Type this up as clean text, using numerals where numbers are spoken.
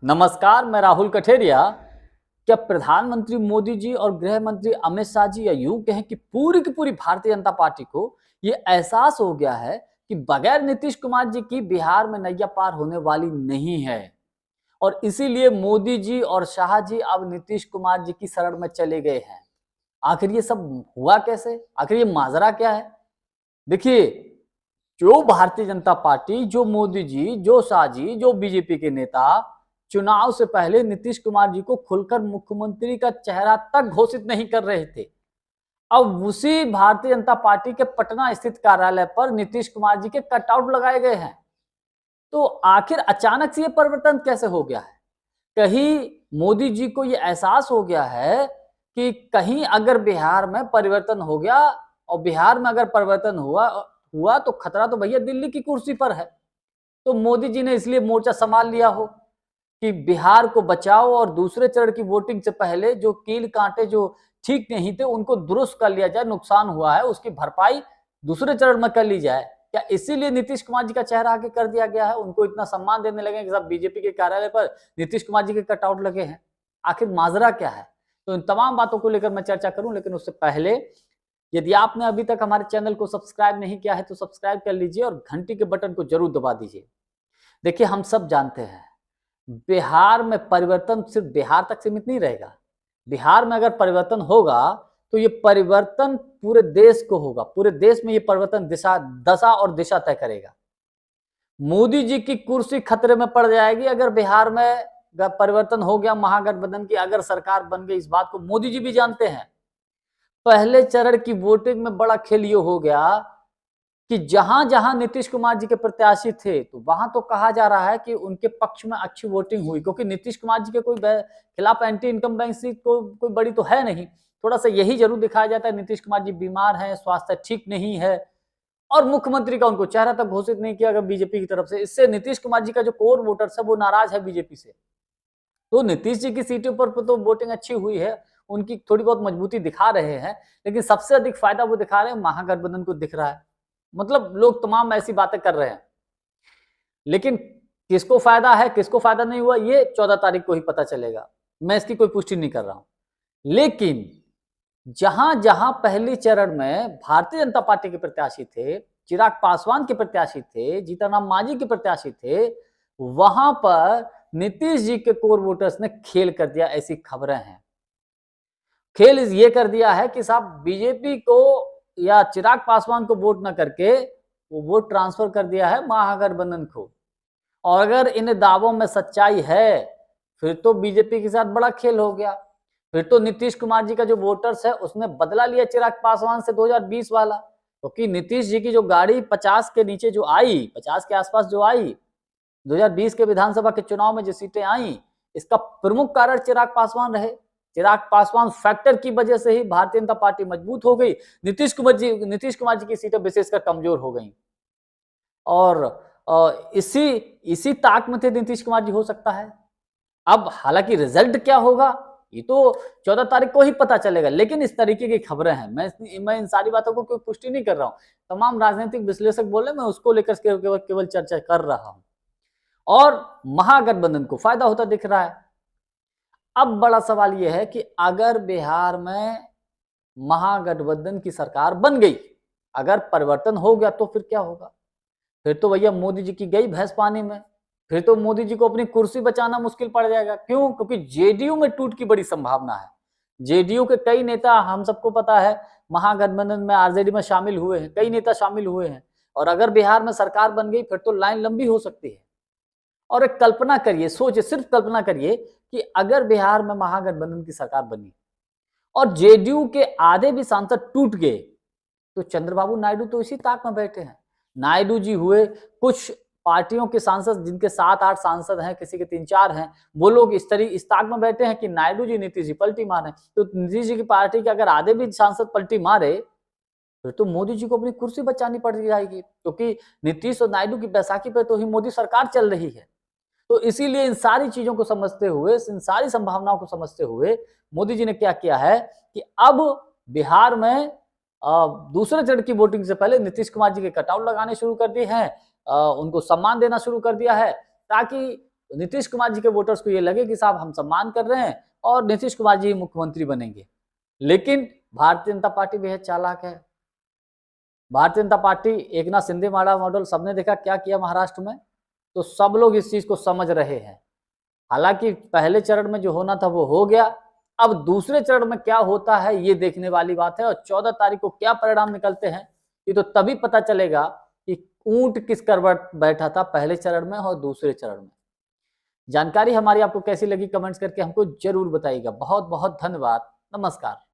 नमस्कार, मैं राहुल कठेरिया। क्या प्रधानमंत्री मोदी जी और गृह मंत्री अमित शाह जी या यूं कहें कि पूरी की पूरी भारतीय जनता पार्टी को ये एहसास हो गया है कि बगैर नीतीश कुमार जी की बिहार में नैया पार होने वाली नहीं है। और इसीलिए मोदी जी और शाह जी अब नीतीश कुमार जी की शरण में चले गए हैं। आखिर ये सब हुआ कैसे? आखिर ये माजरा क्या है? देखिए, जो भारतीय जनता पार्टी, जो मोदी जी, जो शाह जी, जो बीजेपी के नेता चुनाव से पहले नीतीश कुमार जी को खुलकर मुख्यमंत्री का चेहरा तक घोषित नहीं कर रहे थे, अब उसी भारतीय जनता पार्टी के पटना स्थित कार्यालय पर नीतीश कुमार जी के कटआउट लगाए गए हैं। तो आखिर अचानक से ये परिवर्तन कैसे हो गया है? कहीं मोदी जी को ये एहसास हो गया है कि कहीं अगर बिहार में परिवर्तन हो गया और बिहार में अगर परिवर्तन हुआ हुआ तो खतरा तो भैया दिल्ली की कुर्सी पर है। तो मोदी जी ने इसलिए मोर्चा संभाल लिया हो कि बिहार को बचाओ और दूसरे चरण की वोटिंग से पहले जो कील कांटे जो ठीक नहीं थे उनको दुरुस्त कर लिया जाए, नुकसान हुआ है उसकी भरपाई दूसरे चरण में कर ली जाए। क्या इसीलिए नीतीश कुमार जी का चेहरा आगे कर दिया गया है? उनको इतना सम्मान देने लगे कि सब बीजेपी के कार्यालय पर नीतीश कुमार जी के कटआउट लगे हैं। आखिर माजरा क्या है? तो इन तमाम बातों को लेकर मैं चर्चा करूं, लेकिन उससे पहले यदि आपने अभी तक हमारे चैनल को सब्सक्राइब नहीं किया है तो सब्सक्राइब कर लीजिए और घंटी के बटन को जरूर दबा दीजिए। देखिए, हम सब जानते हैं बिहार में परिवर्तन सिर्फ बिहार तक सीमित नहीं रहेगा। बिहार में अगर परिवर्तन होगा तो ये परिवर्तन पूरे देश को होगा, पूरे देश में ये परिवर्तन दशा और दिशा तय करेगा। मोदी जी की कुर्सी खतरे में पड़ जाएगी अगर बिहार में परिवर्तन हो गया, महागठबंधन की अगर सरकार बन गई। इस बात को मोदी जी भी जानते हैं। पहले चरण की वोटिंग में बड़ा खेल ये हो गया कि जहां जहां नीतीश कुमार जी के प्रत्याशी थे तो वहां तो कहा जा रहा है कि उनके पक्ष में अच्छी वोटिंग हुई, क्योंकि नीतीश कुमार जी के कोई खिलाफ एंटी इनकम बैंक कोई बड़ी तो है नहीं। थोड़ा सा यही जरूर दिखाया जाता है नीतीश कुमार जी बीमार हैं, स्वास्थ्य ठीक नहीं है, और मुख्यमंत्री का उनको चेहरा तक घोषित नहीं किया गया बीजेपी की तरफ से। इससे नीतीश कुमार जी का जो कोर वोटर्स है वो नाराज है बीजेपी से। तो नीतीश जी की सीटों पर तो वोटिंग अच्छी हुई है, उनकी थोड़ी बहुत मजबूती दिखा रहे हैं, लेकिन सबसे अधिक फायदा वो दिखा रहे हैं महागठबंधन को दिख रहा है। मतलब लोग तमाम ऐसी बातें कर रहे हैं, लेकिन किसको फायदा है किसको फायदा नहीं हुआ ये 14 तारीख को ही पता चलेगा। मैं इसकी कोई पुष्टि नहीं कर रहा हूं। लेकिन जहां जहां पहली चरण में भारतीय जनता पार्टी के प्रत्याशी थे, चिराग पासवान के प्रत्याशी थे, जीतनराम मांझी के प्रत्याशी थे, वहां पर नीतीश जी के कोर वोटर्स ने खेल कर दिया, ऐसी खबरें हैं। खेल ये कर दिया है कि साहब बीजेपी को या चिराग पासवान को वोट न करके वो वोट ट्रांसफर कर दिया है महागठबंधन को। और अगर इन दावों में सच्चाई है फिर तो बीजेपी के साथ बड़ा खेल हो गया। फिर तो नीतीश कुमार जी का जो वोटर्स है उसने बदला लिया चिराग पासवान से 2020 वाला, क्योंकि नीतीश जी की जो गाड़ी 50 के नीचे जो आई, 50 के आसपास जो आई 2020 के विधानसभा के चुनाव में जो सीटें आई, इसका प्रमुख कारण चिराग पासवान रहे। चिराग पासवान फैक्टर की वजह से ही भारतीय जनता पार्टी मजबूत हो गई, नीतीश कुमार जी की सीटें विशेषकर कमजोर हो गई। और इसी इसी ताक में थे नीतीश कुमार जी, हो सकता है। अब हालांकि रिजल्ट क्या होगा ये तो 14 तारीख को ही पता चलेगा, लेकिन इस तरीके की खबरें हैं। मैं इन सारी बातों को कोई पुष्टि नहीं कर रहा हूं, तमाम राजनीतिक विश्लेषक बोले, मैं उसको लेकर केवल चर्चा कर रहा हूं। और महागठबंधन को फायदा होता दिख रहा है। अब बड़ा सवाल यह है कि अगर बिहार में महागठबंधन की सरकार बन गई, अगर परिवर्तन हो गया तो फिर क्या होगा? फिर तो भैया मोदी जी की गई भैंस पानी में। फिर तो मोदी जी को अपनी कुर्सी बचाना मुश्किल पड़ जाएगा। क्यों? क्योंकि जेडीयू में टूट की बड़ी संभावना है। जेडीयू के कई नेता, हम सबको पता है, महागठबंधन में आरजेडी में शामिल हुए हैं, कई नेता शामिल हुए हैं। और अगर बिहार में सरकार बन गई फिर तो लाइन लंबी हो सकती है। और एक कल्पना करिए, सोचिए, सिर्फ कल्पना करिए कि अगर बिहार में महागठबंधन की सरकार बनी और जेडीयू के आधे भी सांसद टूट गए तो चंद्रबाबू नायडू तो इसी ताक में बैठे हैं। नायडू जी हुए, कुछ पार्टियों के सांसद जिनके 7-8 सांसद हैं, किसी के 3-4 हैं, वो लोग इस ताक में बैठे हैं कि नायडू जी नीतीश जी पलटी मारे। तो नीतीश जी की पार्टी के अगर आधे भी सांसद पलटी मारे फिर तो मोदी जी को अपनी कुर्सी बचानी पड़ जाएगी, क्योंकि नीतीश और नायडू की बैसाखी पर तो ही मोदी सरकार चल रही है। तो इसीलिए इन सारी चीजों को समझते हुए, इन सारी संभावनाओं को समझते हुए मोदी जी ने क्या किया है कि अब बिहार में दूसरे चरण की वोटिंग से पहले नीतीश कुमार जी के कटआउट लगाने शुरू कर दिए हैं, उनको सम्मान देना शुरू कर दिया है, ताकि तो नीतीश कुमार जी के वोटर्स को ये लगे कि साहब हम सम्मान कर रहे हैं और नीतीश कुमार जी मुख्यमंत्री बनेंगे। लेकिन भारतीय जनता पार्टी बेहद चालाक है। भारतीय जनता पार्टी एकनाथ शिंदे माड़ा मॉडल सबने देखा क्या किया महाराष्ट्र में, तो सब लोग इस चीज को समझ रहे हैं। हालांकि पहले चरण में जो होना था वो हो गया, अब दूसरे चरण में क्या होता है ये देखने वाली बात है। और 14 तारीख को क्या परिणाम निकलते हैं ये तो तभी पता चलेगा कि ऊंट किस करवट बैठा था, पहले चरण में और दूसरे चरण में। जानकारी हमारी आपको कैसी लगी कमेंट्स करके हमको जरूर बताइएगा। बहुत बहुत धन्यवाद। नमस्कार।